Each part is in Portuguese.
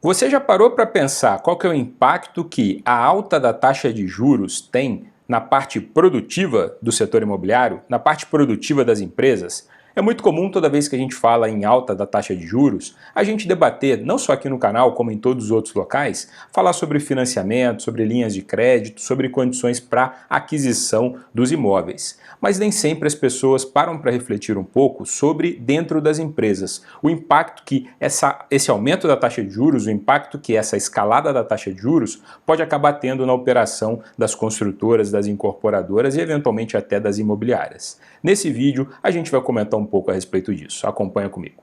Você já parou para pensar qual que é o impacto que a alta da taxa de juros tem na parte produtiva do setor imobiliário, na parte produtiva das empresas? É muito comum toda vez que a gente fala em alta da taxa de juros, a gente debater, não só aqui no canal, como em todos os outros locais, falar sobre financiamento, sobre linhas de crédito, sobre condições para aquisição dos imóveis. Mas nem sempre as pessoas param para refletir um pouco sobre dentro das empresas, o impacto que esse aumento da taxa de juros, o impacto que essa escalada da taxa de juros pode acabar tendo na operação das construtoras, das incorporadoras e eventualmente até das imobiliárias. Nesse vídeo a gente vai comentar um pouco a respeito disso. Acompanha comigo.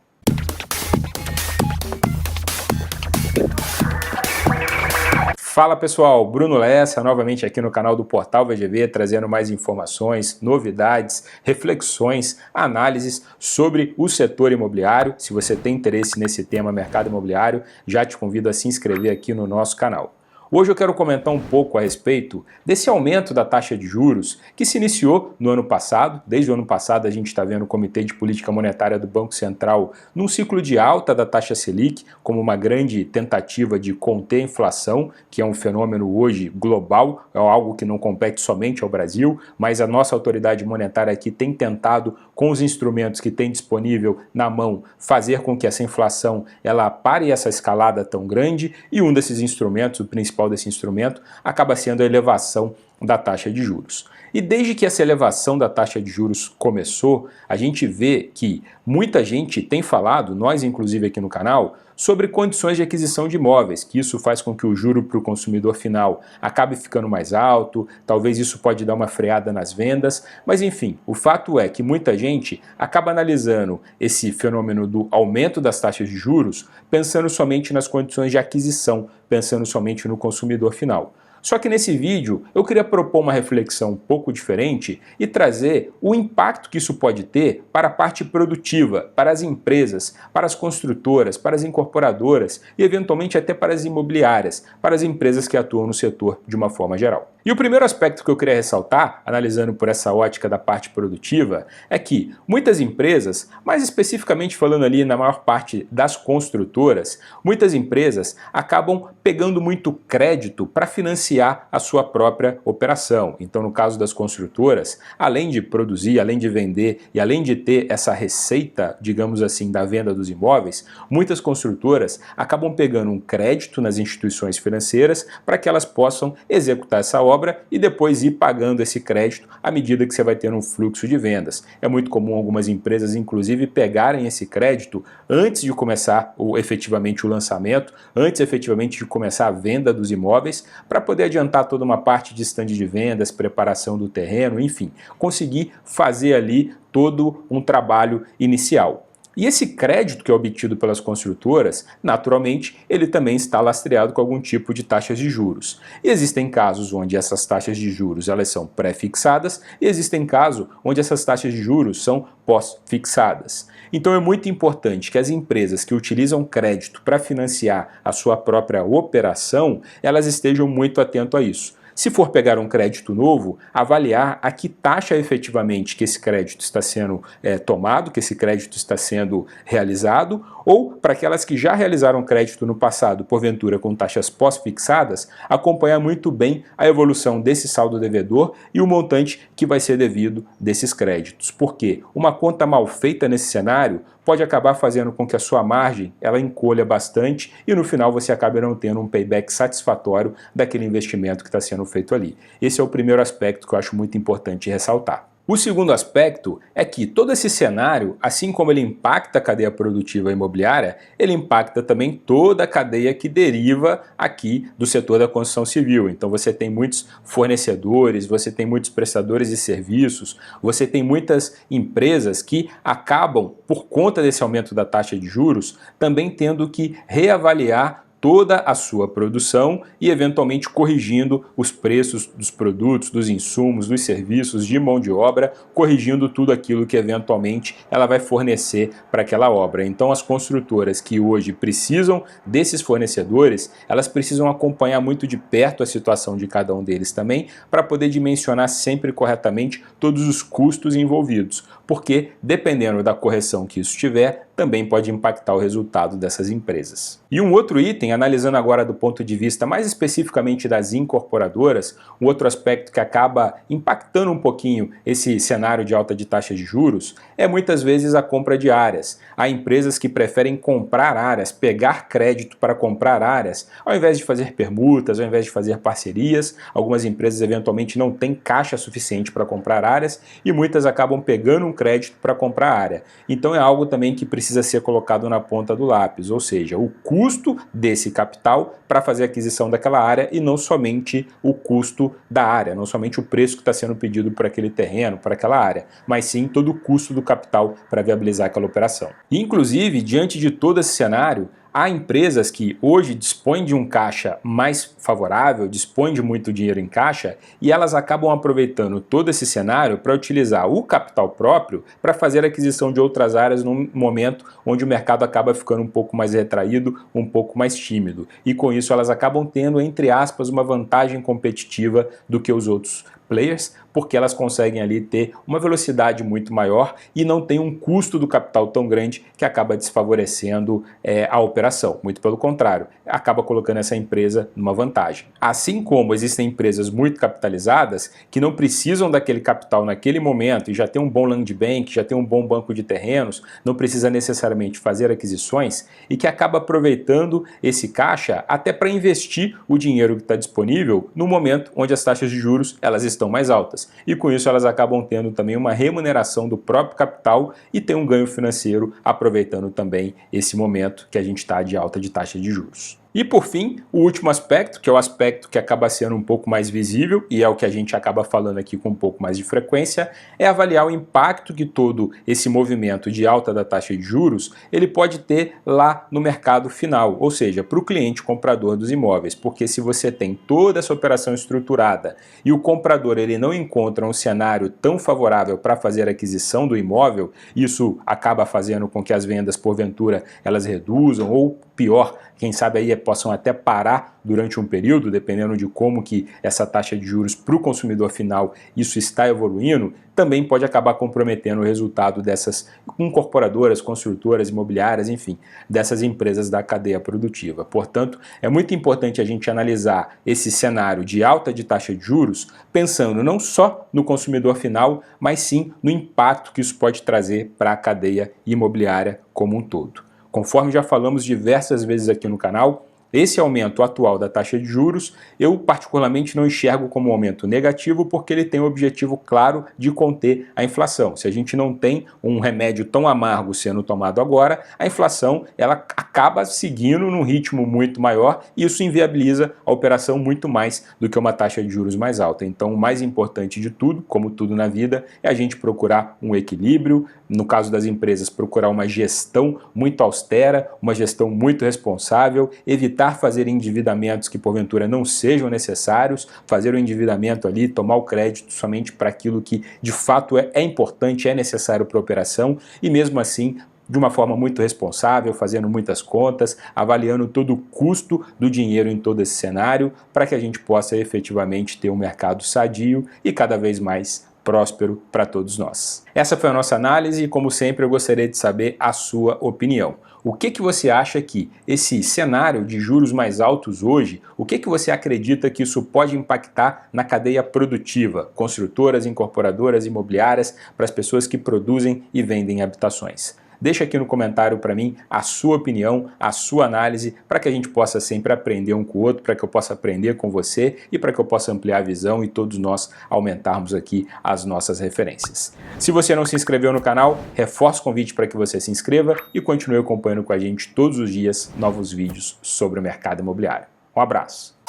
Fala pessoal, Bruno Lessa novamente aqui no canal do Portal VGV, trazendo mais informações, novidades, reflexões, análises sobre o setor imobiliário. Se você tem interesse nesse tema mercado imobiliário, já te convido a se inscrever aqui no nosso canal. Hoje eu quero comentar um pouco a respeito desse aumento da taxa de juros que se iniciou no ano passado. Desde o ano passado a gente está vendo o Comitê de Política Monetária do Banco Central num ciclo de alta da taxa Selic, como uma grande tentativa de conter a inflação, que é um fenômeno hoje global, é algo que não compete somente ao Brasil, mas a nossa autoridade monetária aqui tem tentado, com os instrumentos que tem disponível na mão, fazer com que essa inflação ela pare essa escalada tão grande, e um desses instrumentos, o principal desse instrumento, acaba sendo a elevação da taxa de juros. E desde que essa elevação da taxa de juros começou, a gente vê que muita gente tem falado, nós inclusive aqui no canal, sobre condições de aquisição de imóveis, que isso faz com que o juro para o consumidor final acabe ficando mais alto, talvez isso pode dar uma freada nas vendas, mas enfim, o fato é que muita gente acaba analisando esse fenômeno do aumento das taxas de juros pensando somente nas condições de aquisição, pensando somente no consumidor final. Só que nesse vídeo eu queria propor uma reflexão um pouco diferente e trazer o impacto que isso pode ter para a parte produtiva, para as empresas, para as construtoras, para as incorporadoras e eventualmente até para as imobiliárias, para as empresas que atuam no setor de uma forma geral. E o primeiro aspecto que eu queria ressaltar, analisando por essa ótica da parte produtiva, é que muitas empresas, mais especificamente falando ali na maior parte das construtoras, muitas empresas acabam pegando muito crédito para financiar a sua própria operação. Então, no caso das construtoras, além de produzir, além de vender e além de ter essa receita, digamos assim, da venda dos imóveis, muitas construtoras acabam pegando um crédito nas instituições financeiras para que elas possam executar essa obra e depois ir pagando esse crédito à medida que você vai ter um fluxo de vendas. É muito comum algumas empresas, inclusive, pegarem esse crédito antes de começar efetivamente o lançamento, antes efetivamente de começar a venda dos imóveis, para poder adiantar toda uma parte de stand de vendas, preparação do terreno, enfim, conseguir fazer ali todo um trabalho inicial. E esse crédito que é obtido pelas construtoras, naturalmente, ele também está lastreado com algum tipo de taxas de juros. E existem casos onde essas taxas de juros elas são pré-fixadas e existem casos onde essas taxas de juros são pós-fixadas. Então é muito importante que as empresas que utilizam crédito para financiar a sua própria operação, elas estejam muito atentas a isso. Se for pegar um crédito novo, avaliar a que taxa efetivamente que esse crédito está sendo tomado, que esse crédito está sendo realizado, ou para aquelas que já realizaram crédito no passado, porventura com taxas pós-fixadas, acompanhar muito bem a evolução desse saldo devedor e o montante que vai ser devido desses créditos. Porque uma conta mal feita nesse cenário pode acabar fazendo com que a sua margem ela encolha bastante e no final você acabe não tendo um payback satisfatório daquele investimento que está sendo feito ali. Esse é o primeiro aspecto que eu acho muito importante ressaltar. O segundo aspecto é que todo esse cenário, assim como ele impacta a cadeia produtiva imobiliária, ele impacta também toda a cadeia que deriva aqui do setor da construção civil. Então você tem muitos fornecedores, você tem muitos prestadores de serviços, você tem muitas empresas que acabam, por conta desse aumento da taxa de juros, também tendo que reavaliar toda a sua produção e eventualmente corrigindo os preços dos produtos, dos insumos, dos serviços, de mão de obra, corrigindo tudo aquilo que eventualmente ela vai fornecer para aquela obra. Então as construtoras que hoje precisam desses fornecedores, elas precisam acompanhar muito de perto a situação de cada um deles também, para poder dimensionar sempre corretamente todos os custos envolvidos. porque dependendo da correção que isso tiver, também pode impactar o resultado dessas empresas. E um outro item, analisando agora do ponto de vista mais especificamente das incorporadoras, um outro aspecto que acaba impactando um pouquinho esse cenário de alta de taxa de juros é muitas vezes a compra de áreas. Há empresas que preferem comprar áreas, pegar crédito para comprar áreas, ao invés de fazer permutas, ao invés de fazer parcerias. Algumas empresas eventualmente não têm caixa suficiente para comprar áreas e muitas acabam pegando um crédito para comprar área. Então é algo também que precisa ser colocado na ponta do lápis, ou seja, o custo desse capital para fazer a aquisição daquela área e não somente o custo da área, não somente o preço que está sendo pedido por aquele terreno, para aquela área, mas sim todo o custo do capital para viabilizar aquela operação. E, inclusive, diante de todo esse cenário, há empresas que hoje dispõem de um caixa mais favorável, dispõem de muito dinheiro em caixa e elas acabam aproveitando todo esse cenário para utilizar o capital próprio para fazer a aquisição de outras áreas num momento onde o mercado acaba ficando um pouco mais retraído, um pouco mais tímido. E com isso elas acabam tendo, entre aspas, uma vantagem competitiva do que os outros players, porque elas conseguem ali ter uma velocidade muito maior e não tem um custo do capital tão grande que acaba desfavorecendo a operação. Muito pelo contrário, acaba colocando essa empresa numa vantagem. Assim como existem empresas muito capitalizadas que não precisam daquele capital naquele momento e já tem um bom land bank, já tem um bom banco de terrenos, não precisa necessariamente fazer aquisições e que acaba aproveitando esse caixa até para investir o dinheiro que está disponível no momento onde as taxas de juros elas estão mais altas. E com isso elas acabam tendo também uma remuneração do próprio capital e tem um ganho financeiro aproveitando também esse momento que a gente está de alta de taxa de juros. E por fim, o último aspecto, que é o aspecto que acaba sendo um pouco mais visível e é o que a gente acaba falando aqui com um pouco mais de frequência, é avaliar o impacto que todo esse movimento de alta da taxa de juros ele pode ter lá no mercado final, ou seja, para o cliente comprador dos imóveis, porque se você tem toda essa operação estruturada e o comprador ele não encontra um cenário tão favorável para fazer a aquisição do imóvel, isso acaba fazendo com que as vendas porventura elas reduzam ou pior, quem sabe aí possam até parar durante um período, dependendo de como que essa taxa de juros para o consumidor final isso está evoluindo, também pode acabar comprometendo o resultado dessas incorporadoras, construtoras, imobiliárias, enfim, dessas empresas da cadeia produtiva. Portanto, é muito importante a gente analisar esse cenário de alta de taxa de juros, pensando não só no consumidor final, mas sim no impacto que isso pode trazer para a cadeia imobiliária como um todo. Conforme já falamos diversas vezes aqui no canal, esse aumento atual da taxa de juros, eu particularmente não enxergo como um aumento negativo porque ele tem o objetivo claro de conter a inflação. Se a gente não tem um remédio tão amargo sendo tomado agora, a inflação ela acaba seguindo num ritmo muito maior e isso inviabiliza a operação muito mais do que uma taxa de juros mais alta. Então o mais importante de tudo, como tudo na vida, é a gente procurar um equilíbrio, no caso das empresas procurar uma gestão muito austera, uma gestão muito responsável, evitar fazer endividamentos que porventura não sejam necessários, fazer o endividamento ali, tomar o crédito somente para aquilo que de fato é importante, é necessário para a operação e mesmo assim de uma forma muito responsável, fazendo muitas contas, avaliando todo o custo do dinheiro em todo esse cenário para que a gente possa efetivamente ter um mercado sadio e cada vez mais próspero para todos nós. Essa foi a nossa análise e, como sempre, eu gostaria de saber a sua opinião. O que você acha que esse cenário de juros mais altos hoje, o que você acredita que isso pode impactar na cadeia produtiva, construtoras, incorporadoras, imobiliárias, para as pessoas que produzem e vendem habitações? Deixa aqui no comentário para mim a sua opinião, a sua análise, para que a gente possa sempre aprender um com o outro, para que eu possa aprender com você e para que eu possa ampliar a visão e todos nós aumentarmos aqui as nossas referências. Se você não se inscreveu no canal, reforço o convite para que você se inscreva e continue acompanhando com a gente todos os dias novos vídeos sobre o mercado imobiliário. Um abraço!